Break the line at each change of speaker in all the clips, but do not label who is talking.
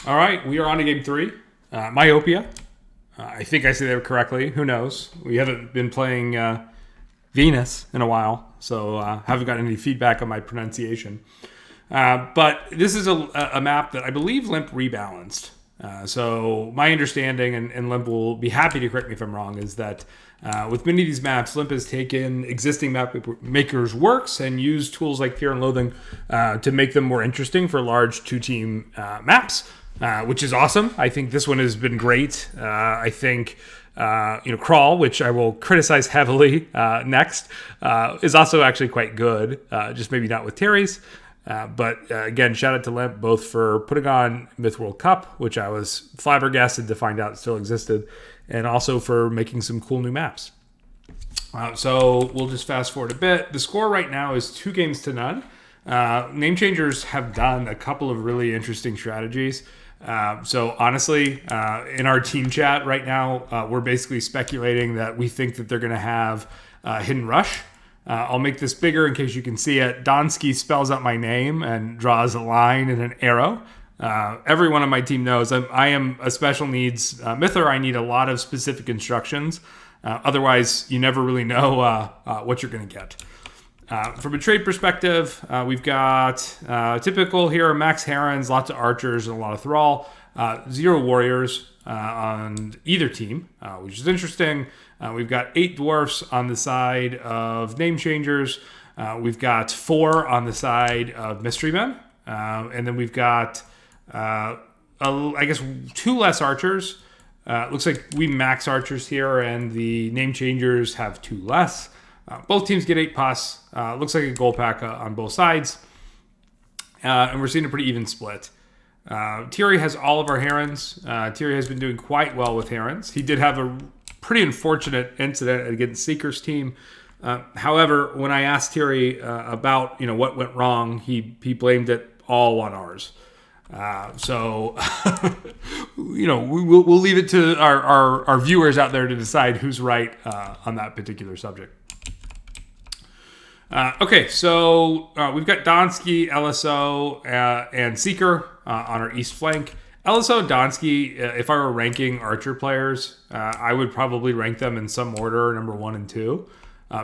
All right, we are on to game 3. Myopia. I think I said that correctly. Who knows? We haven't been playing Venus in a while, so haven't gotten any feedback on my pronunciation. But this is a map that I believe Limp rebalanced. So my understanding, and Limp will be happy to correct me if I'm wrong, is that with many of these maps, Limp has taken existing map makers' works and used tools like Fear and Loathing to make them more interesting for large 2-team maps, which is awesome. I think this one has been great. I think Crawl, which I will criticize heavily next, is also actually quite good, just maybe not with Terry's. But again, shout out to Limp both for putting on Myth World Cup, which I was flabbergasted to find out still existed, and also for making some cool new maps. So we'll just fast forward a bit. The score right now is 2-0. Name Changers have done a couple of really interesting strategies. So honestly, in our team chat right now, we're basically speculating that we think that they're going to have Hidden Rush. I'll make this bigger in case you can see it. Donsky spells out my name and draws a line and an arrow. Everyone on my team knows I am a special needs Myther. I need a lot of specific instructions. Otherwise, you never really know what you're going to get. From a trade perspective, we've got typical here, Max Herons, lots of archers, and a lot of thrall. 0 warriors on either team, which is interesting. We've got 8 dwarfs on the side of Name Changers. We've got 4 on the side of Mystery Men. And then we've got, I guess, 2 less archers. Looks like we max archers here, and the Name Changers have 2 less. Both teams get 8 pus. Looks like a goal pack on both sides. And we're seeing a pretty even split. Thierry has all of our Herons. Thierry has been doing quite well with Herons. He did have a pretty unfortunate incident against Seeker's team. However, when I asked Thierry about what went wrong, he blamed it all on ours. So we'll leave it to our viewers out there to decide who's right on that particular subject. Okay, so we've got Donsky, LSO, and Seeker on our east flank. LSO and Donsky, if I were ranking archer players, I would probably rank them in some order, number 1 and 2.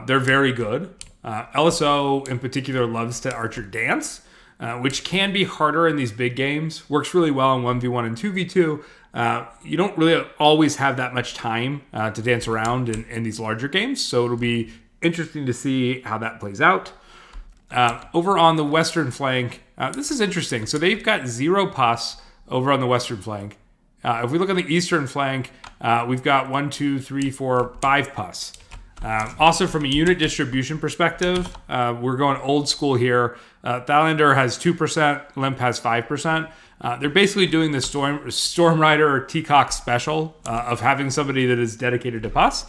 They're very good. LSO in particular loves to archer dance, which can be harder in these big games. Works really well in 1v1 and 2v2. You don't really always have that much time to dance around in these larger games, so it'll be interesting to see how that plays out. Over on the western flank, this is interesting. So they've got 0 pus over on the western flank. If we look on the eastern flank, we've got 1, 2, 3, 4, 5 pus. Also, from a unit distribution perspective, we're going old school here. Thalander has 2%, Limp has 5%. They're basically doing the Storm Rider or Teacock special of having somebody that is dedicated to pus.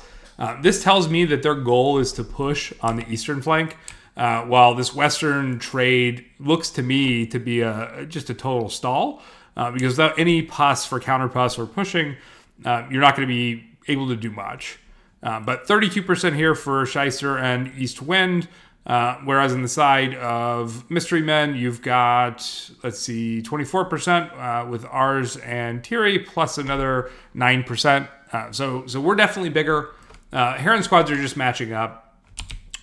This tells me that their goal is to push on the eastern flank, while this western trade looks to me to be just a total stall, because without any pus for counter pus or pushing, you're not going to be able to do much. But 32% here for Scheister and East Wind, whereas on the side of Mystery Men, you've got, 24% with ours and Thierry, plus another 9%. So we're definitely bigger. Heron squads are just matching up.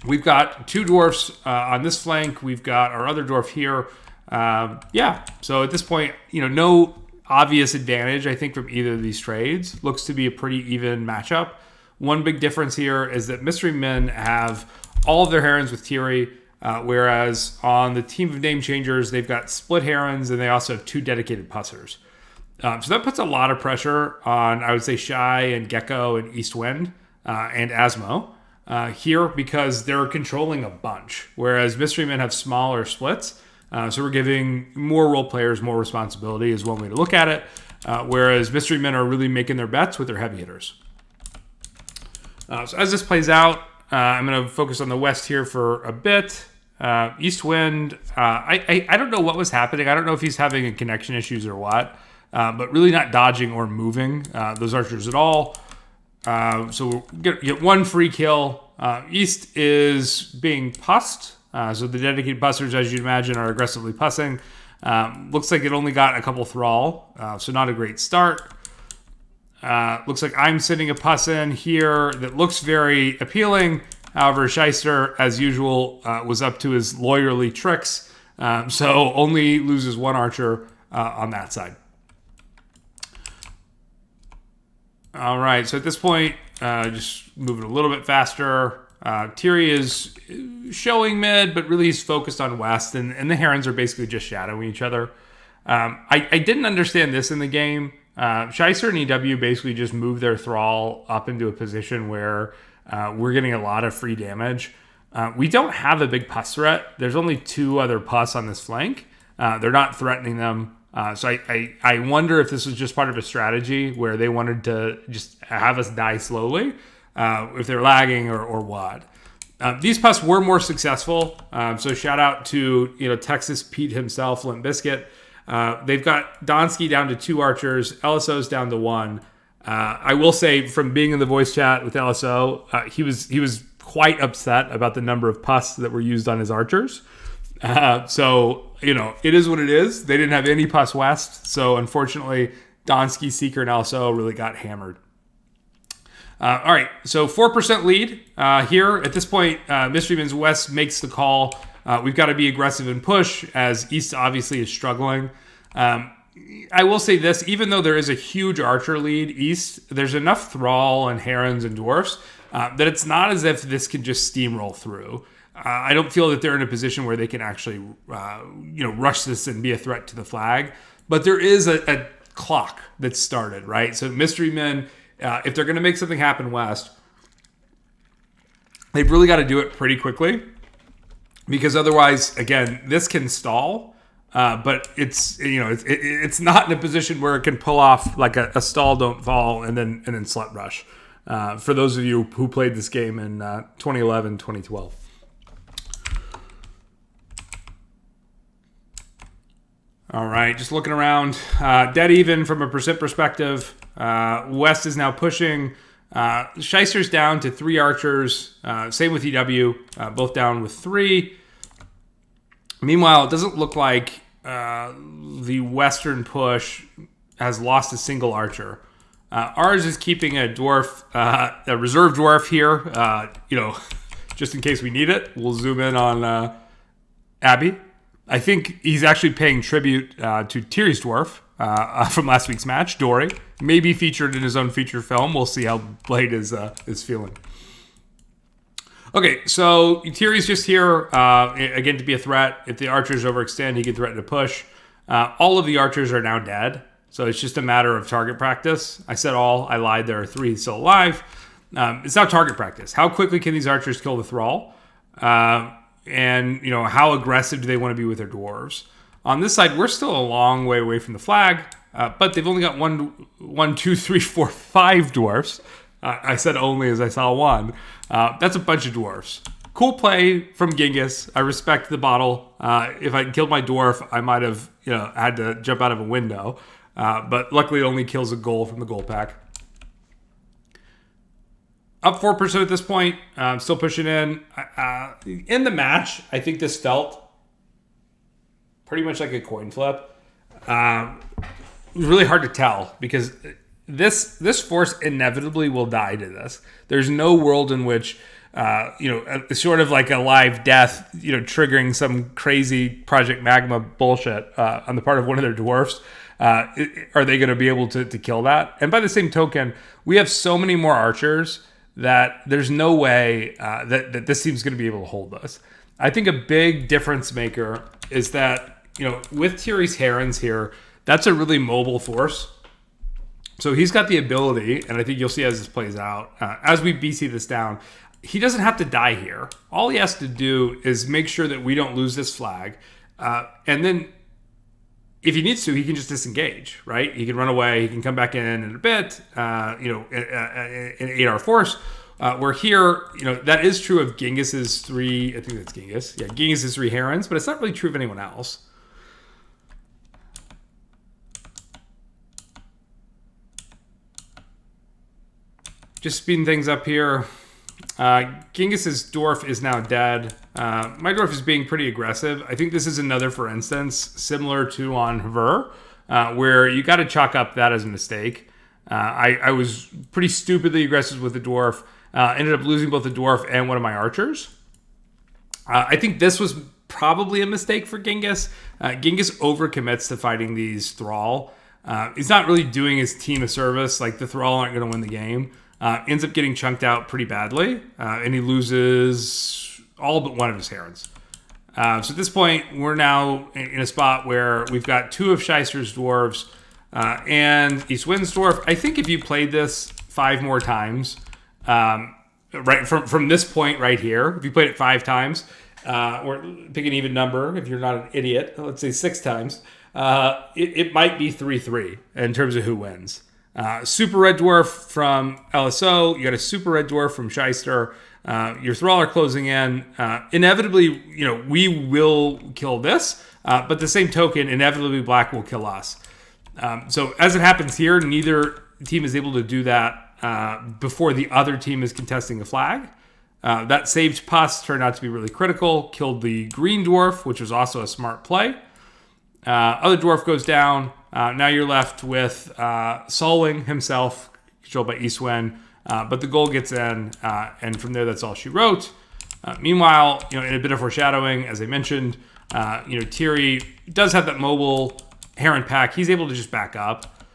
We've got 2 dwarfs on this flank. We've got our other dwarf here. So at this point, no obvious advantage, I think, from either of these trades. Looks to be a pretty even matchup. One big difference here is that Mystery Men have all of their Herons with Thierry, whereas on the team of Name Changers, they've got split Herons, and they also have 2 dedicated pussers. So that puts a lot of pressure on, I would say, Shy and Gecko and East Wind. And Asmo here, because they're controlling a bunch, whereas Mystery Men have smaller splits. So we're giving more role players more responsibility is one way to look at it, whereas Mystery Men are really making their bets with their heavy hitters. So as this plays out, I'm going to focus on the west here for a bit. East Wind, I don't know what was happening. I don't know if he's having connection issues or what, but really not dodging or moving those archers at all. So we'll get 1 free kill. East is being pussed. So the dedicated pussers, as you'd imagine, are aggressively pussing. Looks like it only got a couple thrall, so not a great start. Looks like I'm sending a puss in here that looks very appealing. However, Shyster, as usual, was up to his lawyerly tricks, so only loses one archer on that side. All right, so at this point, just moving a little bit faster. Tiri is showing mid, but really he's focused on west, and the Herons are basically just shadowing each other. I didn't understand this in the game. Shyster and EW basically just move their thrall up into a position where we're getting a lot of free damage. We don't have a big pus threat. There's only 2 other pus on this flank. They're not threatening them. So I wonder if this was just part of a strategy where they wanted to just have us die slowly, if they're lagging or what. These pus were more successful. So shout out to Texas Pete himself, Limp Bizkit. They've got Donsky down to 2 archers, LSO's down to 1. I will say, from being in the voice chat with LSO, he was quite upset about the number of pus that were used on his archers. So it is what it is. They didn't have any pus west, so unfortunately, Donsky, Seeker, and LSO really got hammered. All right, so 4% lead here. At this point, Mysteryman's West makes the call. We've got to be aggressive and push, as East obviously is struggling. I will say this, even though there is a huge archer lead East, there's enough thrall and herons and dwarfs that it's not as if this can just steamroll through. I don't feel that they're in a position where they can actually rush this and be a threat to the flag. But there is a clock that's started, right? So Mysterymen, if they're going to make something happen west, they've really got to do it pretty quickly. Because otherwise, again, this can stall, but it's not in a position where it can pull off like a stall, don't fall, and then slut rush. For those of you who played this game in 2011, 2012. All right, just looking around, dead even from a percent perspective. West is now pushing. Shyster's down to 3 archers. Same with EW, both down with 3. Meanwhile, it doesn't look like the Western push has lost a single archer. Ours is keeping a dwarf, a reserve dwarf here, just in case we need it. We'll zoom in on Abby. I think he's actually paying tribute to Tiri's dwarf from last week's match, Dory. Maybe featured in his own feature film. We'll see how Blade is feeling. Okay, so Tiri's just here, again, to be a threat. If the archers overextend, he can threaten to push. All of the archers are now dead, so it's just a matter of target practice. I said all. I lied. There are 3 still alive. It's now target practice. How quickly can these archers kill the thrall? And how aggressive do they want to be with their dwarves? On this side, we're still a long way away from the flag, but they've only got 1, 2, 3, 4, 5 dwarfs. I said only as I saw 1. That's a bunch of dwarfs. Cool play from Genghis. I respect the bottle. If I killed my dwarf, I might have had to jump out of a window. But luckily, it only kills a goal from the goal pack. Up 4% at this point. Still pushing in. In the match, I think this felt pretty much like a coin flip. It was really hard to tell because this force inevitably will die to this. There's no world in which, sort of like a live death, triggering some crazy Project Magma bullshit on the part of one of their dwarfs. Are they going to be able to kill that? And by the same token, we have so many more archers that there's no way that this team's going to be able to hold us. I think a big difference maker is that, with Tiri's Herons here, that's a really mobile force. So he's got the ability, and I think you'll see as this plays out, as we BC this down, he doesn't have to die here. All he has to do is make sure that we don't lose this flag. And then if he needs to, he can just disengage, right? He can run away. He can come back in a bit, in 8-hour force. Where here, that is true of Genghis's 3, I think that's Genghis. Yeah, Genghis's 3 Herons, but it's not really true of anyone else. Just speeding things up here. Genghis's dwarf is now dead. My dwarf is being pretty aggressive. I think this is another, for instance, similar to on Ver, where you got to chalk up that as a mistake. I was pretty stupidly aggressive with the dwarf. Ended up losing both the dwarf and one of my archers. I think this was probably a mistake for Genghis. Genghis overcommits to fighting these Thrall. He's not really doing his team a service. Like, the Thrall aren't going to win the game. Ends up getting chunked out pretty badly, and he loses all but one of his herons. So at this point, we're now in a spot where we've got two of Shyster's dwarves and East Wind's dwarf. I think if you played this 5 more times, right from this point right here, if you played it 5 times, or pick an even number if you're not an idiot, let's say 6 times, it might be 3-3 in terms of who wins. Super Red Dwarf from LSO, you got a Super Red Dwarf from Shyster. Your Thrall are closing in. Inevitably, we will kill this, but the same token, inevitably Black will kill us. So as it happens here, neither team is able to do that before the other team is contesting a flag. That saved Pus turned out to be really critical, killed the Green Dwarf, which was also a smart play. Other Dwarf goes down. Now you're left with Solwing himself, controlled by Eastwind, but the goal gets in, and from there, that's all she wrote. Meanwhile, in a bit of foreshadowing, as I mentioned, Tiri does have that mobile Heron pack. He's able to just back up.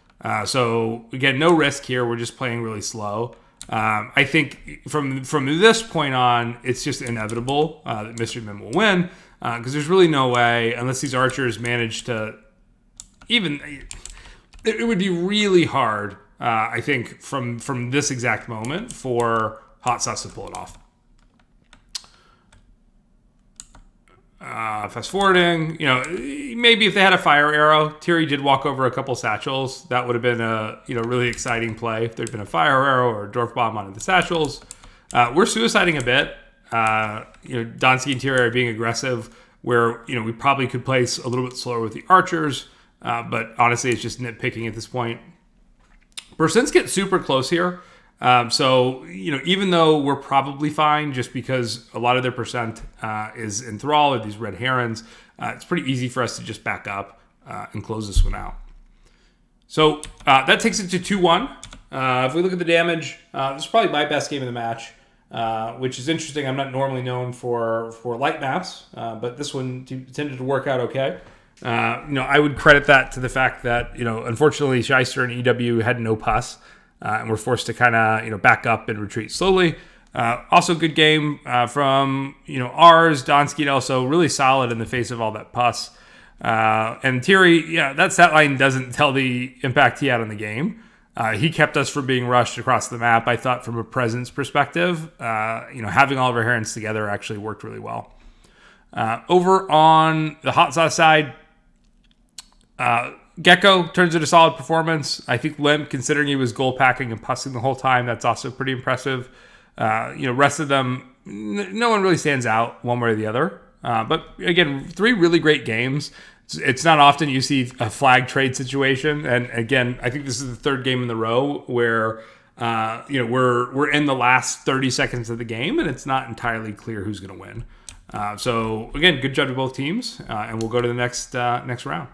So again, no risk here. We're just playing really slow. I think from this point on, it's just inevitable that Mystery Men will win, because there's really no way, unless these archers manage to even... It would be really hard, I think, from this exact moment for HOTS to pull it off. Fast forwarding, maybe if they had a fire arrow, Tiri did walk over a couple satchels. That would have been a really exciting play if there'd been a fire arrow or a dwarf bomb onto the satchels. We're suiciding a bit. Donsky and Tiri are being aggressive, where we probably could place a little bit slower with the archers, but honestly, it's just nitpicking at this point. Percents get super close here. So, even though we're probably fine just because a lot of their percent is in Thrall or these red herons, it's pretty easy for us to just back up and close this one out. So that takes it to 2-1. If we look at the damage, this is probably my best game of the match, which is interesting. I'm not normally known for light maps, but this one tended to work out okay. I would credit that to the fact that, unfortunately, Shyster and EW had no pus. And we're forced to kind of, back up and retreat slowly. Also, good game from, ours. Donsky also really solid in the face of all that pus. And Tiri, that stat line doesn't tell the impact he had on the game. He kept us from being rushed across the map. I thought from a presence perspective, having all of our herons together actually worked really well. Over on the hot sauce side, Gecko turns in a solid performance. I think Limp, considering he was goal packing and pussing the whole time, that's also pretty impressive. Rest of them, no one really stands out one way or the other. But again, 3 really great games. It's not often you see a flag trade situation. And again, I think this is the 3rd game in the row where we're in the last 30 seconds of the game and it's not entirely clear who's going to win. So again, good job to both teams, and we'll go to the next round.